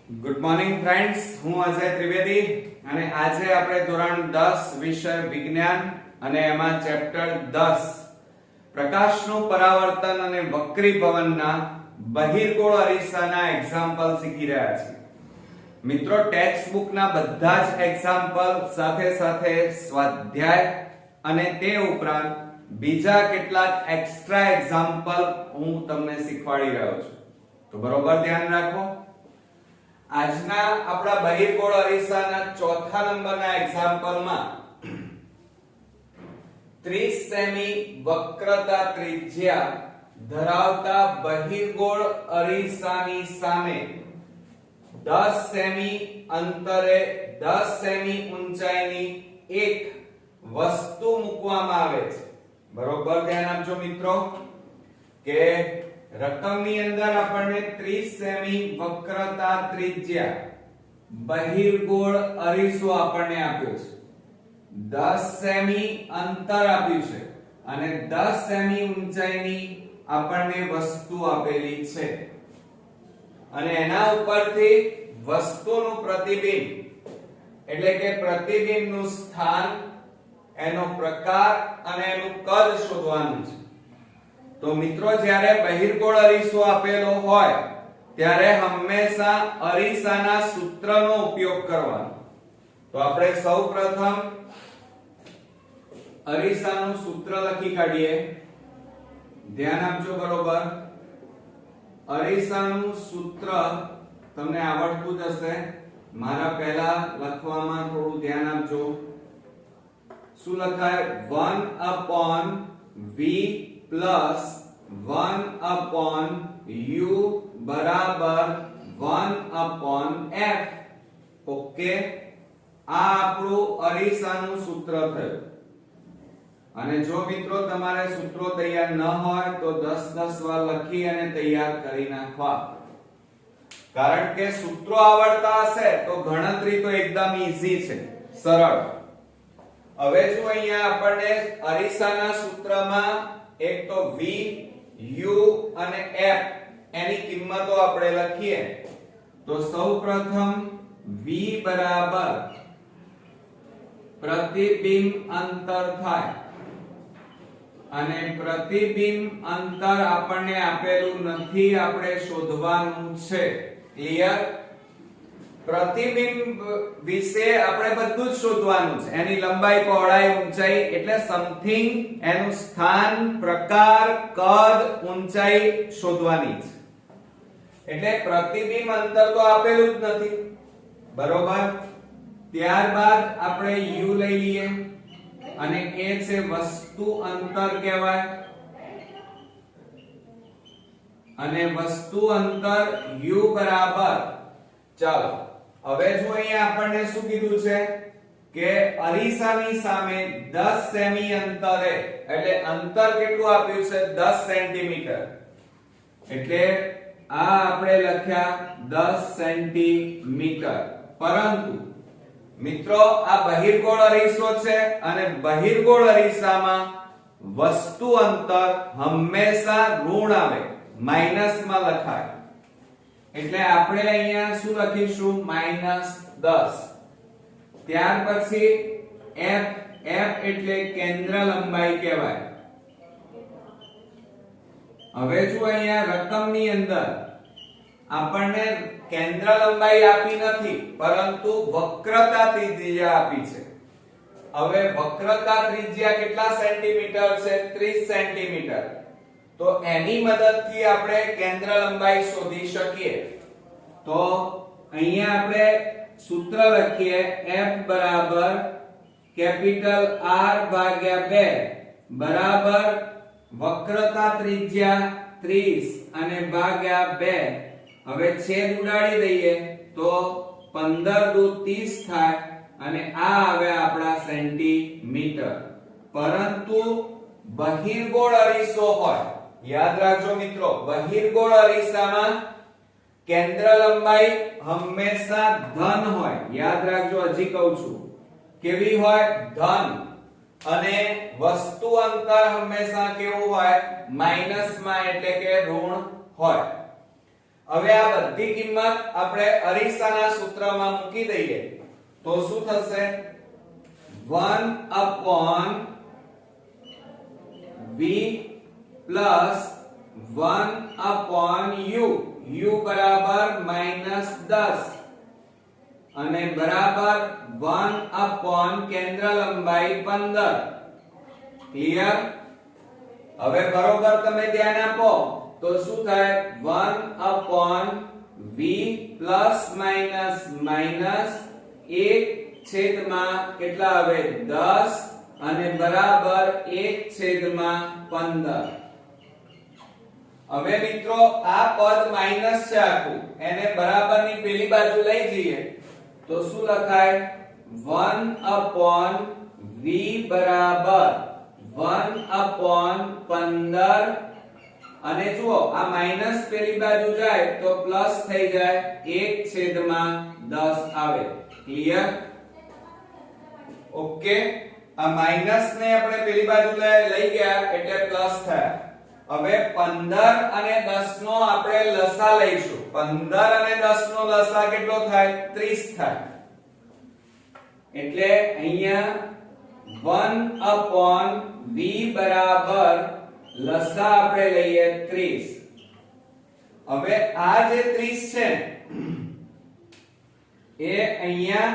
Good morning friends, હું અજય ત્રિવેદી અને આજે આપણે ધોરણ 10 વિષય વિજ્ઞાન અને એમાં ચેપ્ટર 10 પ્રકાશનું પરાવર્તન અને વક્રીભવનના બહિર્ગોળ અરીસાના એક્ઝામ્પલ શીખી રહ્યા છીએ. મિત્રો, ટેક્સ્ટ બુકના બધા જ એક્ઝામ્પલ સાથે સાથે સ્વાધ્યાય અને તે ઉપરાંત બીજા કેટલાક એક્સ્ટ્રા એક્ઝામ્પલ હું તમને શીખવાડી રહ્યો છું. તો બરોબર ધ્યાન રાખો. આજના આપણા બહિર્ગોળ અરીસાના ચોથા નંબરના એક્ઝામ્પલમાં 30 સેમી વક્રતા ત્રિજ્યા ધરાવતા બહિર્ગોળ અરીસાની સામે 10 સેમી અંતરે 10 સેમી ઊંચાઈની એક વસ્તુ મૂકવામાં આવે છે. બરોબર ધ્યાન આપજો મિત્રો કે રકમની અંદર આપણને 30 સેમી વક્રતા ત્રિજ્યા બહિર્ગોળ અરીસો આપણને આપ્યો છે, 10 સેમી અંતર આપ્યું છે અને 10 સેમી ઊંચાઈની આપણને વસ્તુ આપેલી છે અને એના ઉપરથી વસ્તુનું પ્રતિબિંબ એટલે કે પ્રતિબિંબનું સ્થાન, એનો પ્રકાર અને એનું કદ શોધવાનું છે. તો મિત્રો, જ્યારે બહિર્ગોળ અરીસો આપેલો હોય ત્યારે હંમેશા અરીસાના સૂત્રનો ઉપયોગ કરવાનો. તો આપણે સૌપ્રથમ અરીસાનું સૂત્ર લખી કાઢીએ. ધ્યાન આપજો બરોબર. અરીસાનું સૂત્ર તમને આવડતું જ હશે, મારા પહેલા લખવામાં થોડું ધ્યાન આપજો. શું લખાય? 1/v પ્લસ 1/u બરાબર 1/f. ઓકે, આ આપણું અરીસાનું સૂત્ર થયું. અને જો મિત્રો તમારે સૂત્રો તૈયાર ન હોય તો 10 વાર લખી અને તૈયાર કરી નાખવા, કારણ કે સૂત્રો આવડતા હશે તો ગણતરી તો એકદમ ઈઝી છે, સરળ. હવે જો અહીંયા આપણને અરીસાના સૂત્રમાં એક તો v, u અને f એની કિંમતો આપણે લખીએ. તો સૌપ્રથમ v બરાબર પ્રતિબિંબ અંતર થાય અને પ્રતિબિંબ અંતર આપણને આપેલું નથી, આપણે શોધવાનું છે. ક્લિયર? પ્રતિબિંબ વિશે આપણે બધું જ શોધવાનું છે, એની લંબાઈ, પહોળાઈ, ઊંચાઈ, એટલે સમથિંગ એનું સ્થાન, પ્રકાર, કદ, ઊંચાઈ શોધવાની છે. એટલે પ્રતિબિંબ અંતર તો આપેલું જ નથી. બરોબર. ત્યારબાદ આપણે u લઈ લઈએ અને એ છે વસ્તુ અંતર કહેવાય અને વસ્તુ અંતર u બરાબર, ચાલો હવે જો અહીંયા આપણને શું કીધું છે કે અરીસાની સામે 10 સેમી અંતરે, એટલે અંતર કેટલું આપ્યું છે? 10 સેન્ટીમીટર. એટલે આ આપણે લખ્યા 10 સેન્ટીમીટર. પરંતુ મિત્રો, આ બહિર્ગોળ અરીસો છે અને બહિર્ગોળ અરીસામાં વસ્તુ અંતર હંમેશા ઋણ આવે, માઈનસમાં લખાય. એટલે આપણે અહીંયા શું લખીશું? -10. ત્યાર પછી f, f એટલે કેન્દ્ર લંબાઈ કહેવાય. હવે જો અહીંયા રકમની અંદર આપણને કેન્દ્ર લંબાઈ આપી નથી, પરંતુ વક્રતા ત્રિજ્યા આપી છે. હવે વક્રતા ત્રિજ્યા કેટલા સેન્ટીમીટર છે? 30 સેન્ટીમીટર. તો એની મદદથી આપણે કેન્દ્ર લંબાઈ શોધી શકીએ. તો અહીંયા આપણે સૂત્ર લખીએ, f બરાબર કેપિટલ R ભાગ્યા 2 બરાબર વક્રતા ત્રિજ્યા 30 અને ભાગ્યા 2. હવે છેદ ઉડાડી દઈએ તો 15 દુ 30 થાય અને આ આવે આપણા સેન્ટીમીટર. પરંતુ બહિર્ગોળ અરીસો હોય, યાદ રાખજો મિત્રો, બહિર્ગોળ અરીસામાં કેન્દ્ર લંબાઈ હંમેશા ધન હોય. યાદ રાખજો, હજી કહું છું, કેવી હોય? ધન. અને વસ્તુ અંતર હંમેશા કેવું હોય? માઈનસમાં, એટલે કે ઋણ હોય. હવે આ બધી કિંમત આપણે અરીસાના સૂત્રમાં મૂકી દઈએ તો શું થશે 1 upon v plus 1 upon u બરાબર -10 અને બરાબર 1 upon કેન્દ્ર લંબાઈ 15 ક્લિયર હવે બરોબર તમે ધ્યાન આપો તો શું થાય 1 upon v plus minus minus 1 છેદમાં કેટલા આવે 10 અને બરાબર 1 છેદમાં 15 હવે મિત્રો આ પદ માઈનસ છે આખું એને બરાબરની પેલી બાજુ લઈ જઈએ તો શું લખાય 1 upon v બરાબર 1 upon 15 અને જુઓ આ માઈનસ પેલી બાજુ જાય તો પ્લસ થઈ જાય 1 છેદમાં 10 આવે ક્લિયર ઓકે આ માઈનસ ને આપણે પેલી બાજુ લઈ ગયા એટલે પ્લસ થયા હવે 15 અને 10 નો આપણે લસા લઈશું 15 અને 10 નો લસા કેટલો થાય 30 થાય એટલે અહીંયા 1 upon v બરાબર લસા આપણે લઈએ 30 હવે આ જે 30 છે એ અહીંયા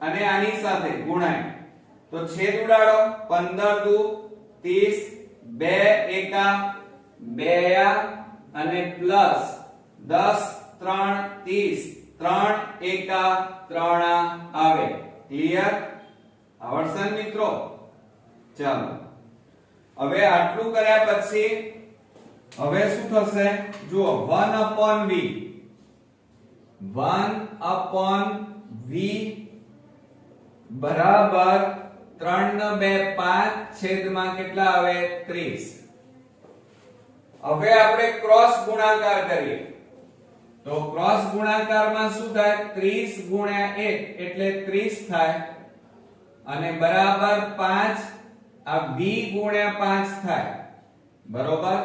અને આની સાથે ગુણાય તો છેદ ઉડાડો 15 દુ 30 2 એકા 2 અને પ્લસ 10 3 30 3 એકા 3 આવે ક્લિયર આવડશે મિત્રો ચાલો હવે આટલું કર્યા પછી હવે શું થશે જુઓ 1 upon v 1 upon v બરાબર 3 ને 2 5 છેદમાં કેટલા આવે 30 હવે આપણે ક્રોસ ગુણાકાર કરીએ તો ક્રોસ ગુણાકારમાં શું થાય 30 ગુણ્યા 1 એટલે 30 થાય અને બરાબર 5 આ v ગુણ્યા 5 થાય બરોબર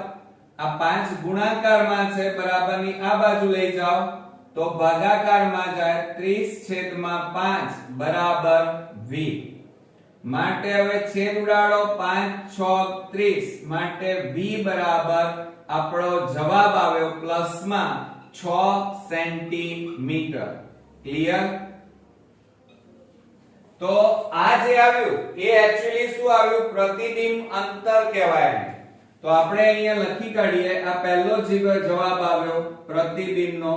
આ 5 ગુણાકારમાં છે બરાબરની આ બાજુ લઈ જાઓ તો ભાગાકારમાં જાય 30 છેદમાં 5 બરાબર v માટે હવે છેદ ઉડાડો 5 6 30 માટે v બરાબર આપણો જવાબ આવ્યો પ્લસમાં 6 સેન્ટીમીટર ક્લિયર તો આ જે આવ્યું એ એક્ચ્યુઅલી શું આવ્યું પ્રતિબિંબ અંતર કહેવાય તો આપણે અહીંયા લખી કાઢીએ આ પહેલો જવાબ આવ્યો પ્રતિબિંબનો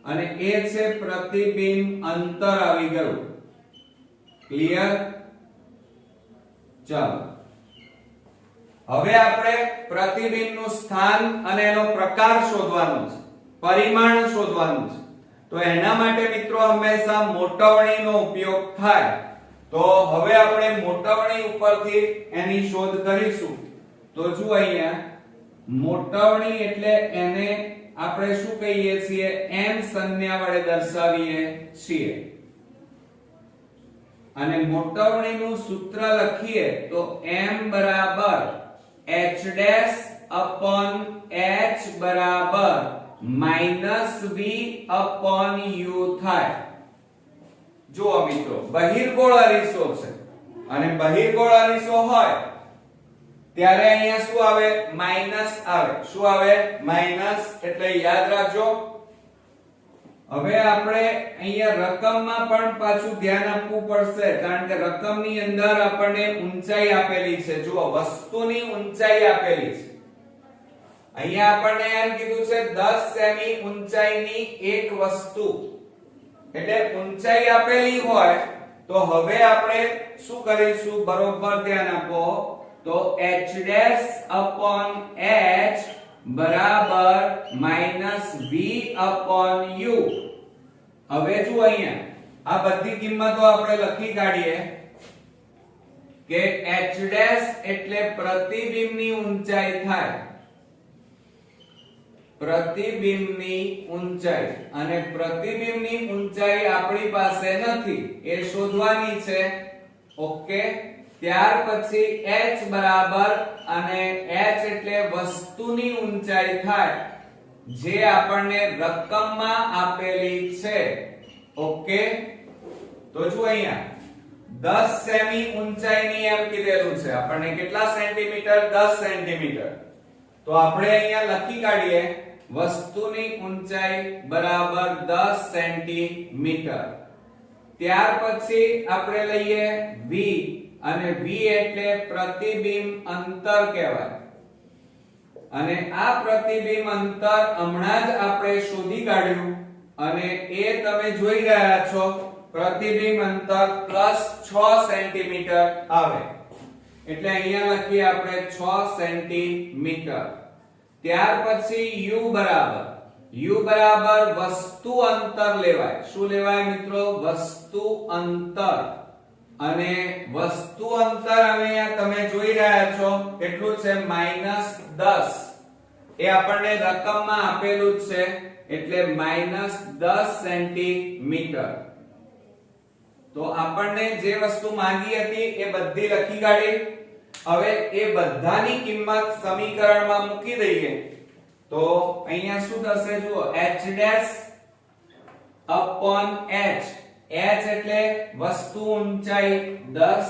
અને એ છે પ્રતિબિંબ અંતર આવી ગયું ક્લિયર ચાલો હવે આપણે પ્રતિબિંબનું સ્થાન અને એનો પ્રકાર શોધવાનો છે પરિમાણ શોધવાનું છે તો એના માટે મિત્રો હંમેશા મોટવણીનો ઉપયોગ થાય તો હવે આપણે મોટવણી ઉપરથી એની શોધ કરીશું તો જો અહીંયા મોટવણી એટલે એને આપણે શું કહીએ છીએ m સંજ્ઞા વડે દર્શાવીએ છીએ અને મોટવણીનું સૂત્ર લખીએ તો m બરાબર h ડેશ upon h બરાબર -v upon u થાય જો મિત્રો બહિર્ગોળ અરીસો છે અને બહિર્ગોળ અરીસો હોય ત્યારે અહીંયા શું આવે માઈનસ આવે શું આવે માઈનસ એટલે યાદ રાખજો હવે આપણે અહીંયા રકમમાં પણ પાછું ધ્યાન આપવું પડશે કારણ કે રકમની અંદર આપણને ઊંચાઈ આપેલી છે જુઓ વસ્તુની ઊંચાઈ આપેલી છે અહીંયા આપણને એમ કીધું છે 10 સેમી ઊંચાઈની એક વસ્તુ એટલે ઊંચાઈ આપેલી હોય તો હવે આપણે શું કરીશું બરોબર ધ્યાન આપો તો h dash upon h બરાબર -v upon u હવે જો અહીંયા આ બધી કિંમતો આપણે લખી કાઢીએ કે h dash એટલે પ્રતિબિંબની ઊંચાઈ થાય પ્રતિબિંબની ઊંચાઈ અને પ્રતિબિંબની ઊંચાઈ આપણી પાસે નથી એ શોધવાની છે ઓકે ત્યાર પછી h બરાબર અને h એટલે વસ્તુની ઊંચાઈ થાય જે આપણને રકમમાં આપેલી છે. ઓકે, તો જો અહીંયા 10 સેમી ઊંચાઈની એમ કીધેલું છે. આપણને કેટલા સેન્ટીમીટર? 10 સેન્ટીમીટર. તો આપણે અહીંયા લખી કાઢીએ વસ્તુની ઊંચાઈ બરાબર 10 સેન્ટીમીટર. ત્યાર પછી આપણે લઈએ v, અને v એટલે પ્રતિબિંબ અંતર કહેવાય. અને આ પ્રતિબિંબ અંતર હમણાં જ આપણે શોધી કાઢ્યું, અને એ તમે જોઈ રહ્યા છો પ્રતિબિંબ અંતર +6 સેન્ટીમીટર આવે. એટલે અહીંયા લખીએ આપણે 6 સેન્ટીમીટર. ત્યાર પછી u બરાબર વસ્તુ અંતર લેવાય. શું લેવાય મિત્રો? વસ્તુ અંતર. અને વસ્તુ અંતર અહીંયા તમે જોઈ રહ્યા છો કેટલું છે? -10. એ આપણને રકમમાં આપેલું જ છે, એટલે -10 સેન્ટીમીટર. તો આપણને જે વસ્તુ માંગી હતી એ બધી લખી કાઢી. હવે એ બધાની કિંમત સમીકરણમાં મૂકી દઈએ તો અહીંયા શું થશે? જુઓ, h' upon h. h એટલે વસ્તુ ઊંચાઈ 10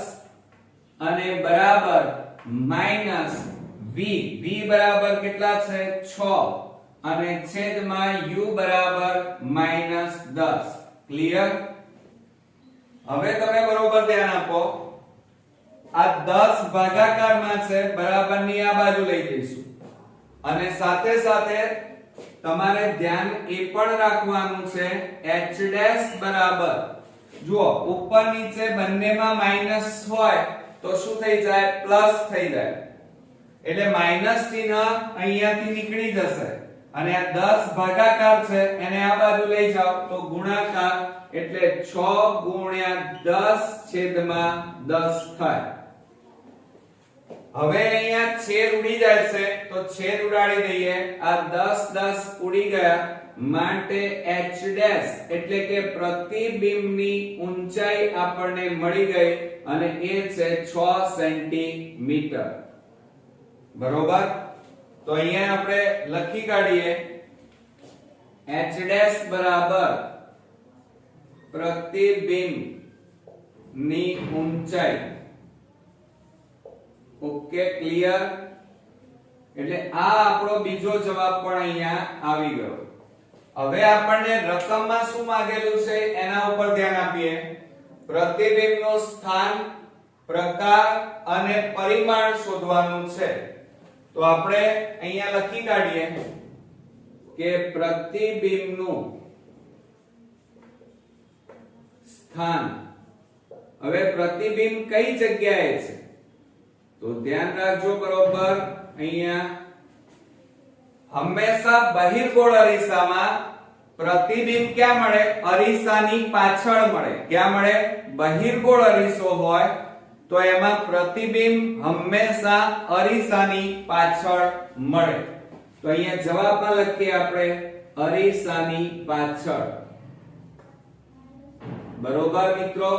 અને બરાબર માઈનસ v. v બરાબર કેટલા છે? 6 અને છેદમાં u બરાબર -10. ક્લિયર? હવે તમે બરોબર ધ્યાન આપો. આ 10 ભાગાકારમાં છે, બરાબરની આ બાજુ લઈ જઈશું. અને સાથે સાથે તમારે ધ્યાન એ પણ રાખવાનું છે h' બરાબર, જુઓ ઉપર નીચે બંનેમાં માઈનસ હોય તો શું થઈ જાય? પ્લસ થઈ જાય. એટલે માઈનસ ચિહ્ન અહીંયાથી નીકળી જશે, અને આ 10 ભાગાકાર છે એને આ બાજુ લઈ જાઓ તો ગુણાકાર, એટલે 6 * 10/10 થાય. હવે અહીંયા છેદ ઉડી જાય છે તો છેદ ઉડાડી દઈએ. આ 10 ઉડી ગયા, માટે h' એટલે કે પ્રતિબિંબની ઊંચાઈ આપણને મળી ગઈ, અને એ છે 6 સેન્ટીમીટર. બરોબર? તો અહીંયા આપણે લખી કાઢીએ h' બરાબર પ્રતિબિંબની ઊંચાઈ. Okay, clear? એટલે આ આપણો બીજો જવાબ પણ અહીંયા આવી ગયો. હવે આપણને રકમમાં શું માંગેલું છે એના ઉપર ધ્યાન આપીએ. પ્રતિબિંબનું સ્થાન, પ્રકાર અને પરિમાણ શોધવાનું છે. તો આપણે અહીંયા લખી કાઢીએ કે પ્રતિબિંબનું સ્થાન. હવે પ્રતિબિંબ કઈ જગ્યાએ છે? તો ધ્યાન રાખજો બરોબર. અહીંયા હંમેશા બહિર્ગોળ અરીસામાં પ્રતિબિંબ ક્યાં મળે? અરીસાની પાછળ મળે. ક્યાં મળે? બહિર્ગોળ અરીસો હોય તો એમાં પ્રતિબિંબ હંમેશા અરીસાની પાછળ મળે. તો અહીંયા જવાબમાં લખીએ આપણે અરીસાની પાછળ. બરોબર મિત્રો?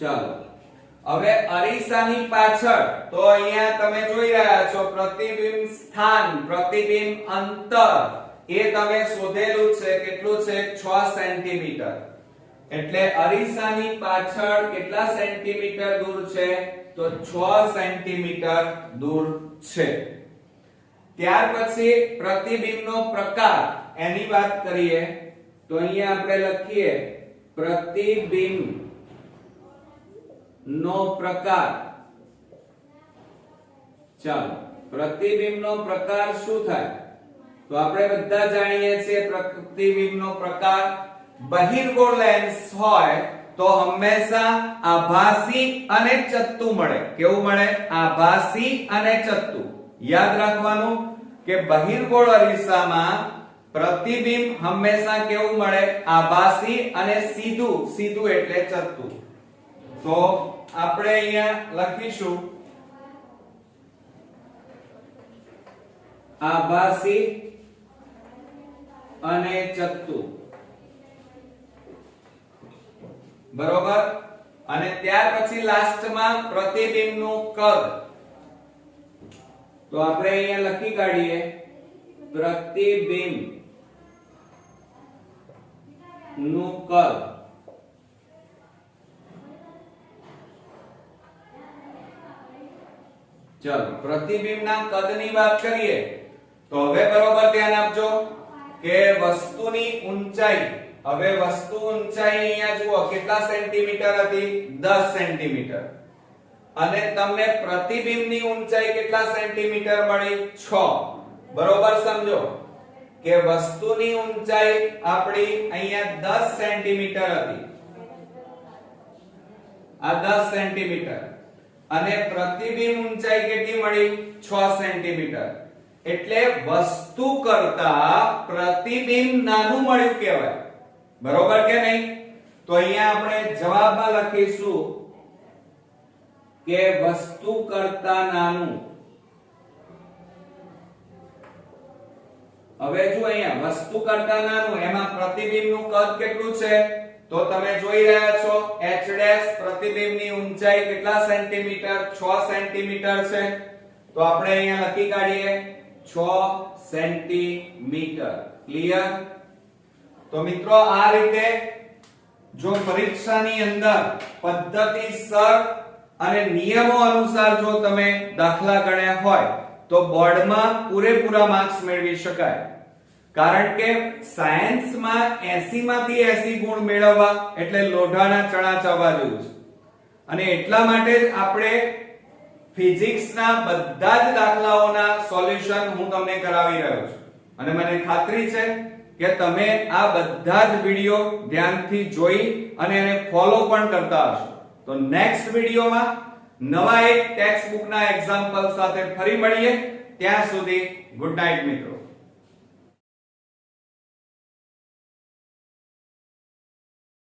ચાલો, હવે અરીસાની પાછળ તો અહીંયા તમે જોઈ રહ્યા છો પ્રતિબિંબ સ્થાન, પ્રતિબિંબ અંતર એ તમે શોધેલું છે. કેટલું છે? 6 સેન્ટીમીટર. એટલે અરીસાની પાછળ કેટલા સેન્ટીમીટર દૂર છે? તો 6 સેન્ટીમીટર દૂર છે. ત્યાર પછી પ્રતિબિંબનો પ્રકાર એની વાત કરીએ તો અહીંયા આપણે લખીએ પ્રતિબિંબ નો પ્રકાર. ચાલો, પ્રતિબિંબનો પ્રકાર શું થાય? તો આપણે બધા જાણીએ છીએ પ્રતિબિંબનો પ્રકાર. બહિર્ગોળ લેન્સ હોય તો હંમેશા આભાસી અને ચત્તુ મળે. કેવું મળે? આભાસી અને ચત્તુ. યાદ રાખવાનું કે બહિર્ગોળ અરીસામાં પ્રતિબિંબ હંમેશા કેવું મળે? આભાસી અને સીધું. સીધું એટલે ચત્તુ. તો આપણે અહીંયા લખીશું આભાસી અને ચત્તુ. બરોબર? અને ત્યાર પછી લાસ્ટમાં પ્રતિબિંબનું કદ. તો આપણે અહીંયા લખી કાઢીએ પ્રતિબિંબ નું કદ ચલો પ્રતિબિંબના કદની વાત કરીએ તો હવે બરોબર ધ્યાન આપજો કે વસ્તુની ઊંચાઈ, હવે વસ્તુ ઊંચાઈ અહીંયા જુઓ કેટલા સેન્ટીમીટર હતી 10 સેન્ટીમીટર અને તમને પ્રતિબિંબની ઊંચાઈ કેટલા સેન્ટીમીટર મળી 6 બરોબર સમજો કે વસ્તુની ઊંચાઈ આપણી અહીંયા 10 સેન્ટીમીટર હતી, આ 10 સેન્ટીમીટર અને પ્રતિબિંબ ઊંચાઈ કેટલી મળી 6 સેન્ટીમીટર એટલે વસ્તુ કરતા પ્રતિબિંબ નાનું મળ્યું કહેવાય બરોબર કે નહીં તો અહીંયા આપણે જવાબમાં લખીશું કે વસ્તુ કરતા નાનું હવે જો અહીંયા વસ્તુ કરતા નાનું એમાં પ્રતિબિંબનું કદ કેટલું છે તો તમે જોઈ રહ્યા છો h' પ્રતિબિંબની ઊંચાઈ કેટલા સેન્ટીમીટર 6 સેન્ટીમીટર છે તો આપણે અહીંયા લખી કાઢીએ 6 સેન્ટીમીટર ક્લિયર તો મિત્રો આ રીતે જો પરીક્ષાની અંદર પદ્ધતિસર અને નિયમો અનુસાર જો તમે દાખલા ગણ્યા હોય તો બોર્ડમાં પૂરેપૂરા માર્ક્સ મેળવી શકાય કારણ કે સાયન્સમાં 80 માંથી 80 ગુણ મેળવવા એટલે લોઢાના ચણા ચાવવા જેવું છે અને એટલા માટે જ આપણે ફિઝિક્સના બધા જ દાખલાઓના સોલ્યુશન હું તમને કરાવી રહ્યો છું અને મને ખાતરી છે કે તમે આ બધા જ વિડિયો ધ્યાનથી જોઈ અને એને ફોલો પણ કરતા હશો તો નેક્સ્ટ વિડિયોમાં નવા એક ટેક્સ્ટ બુકના એક્ઝામ્પલ સાથે ફરી મળીએ ત્યાં સુધી ગુડ નાઈટ મિત્રો.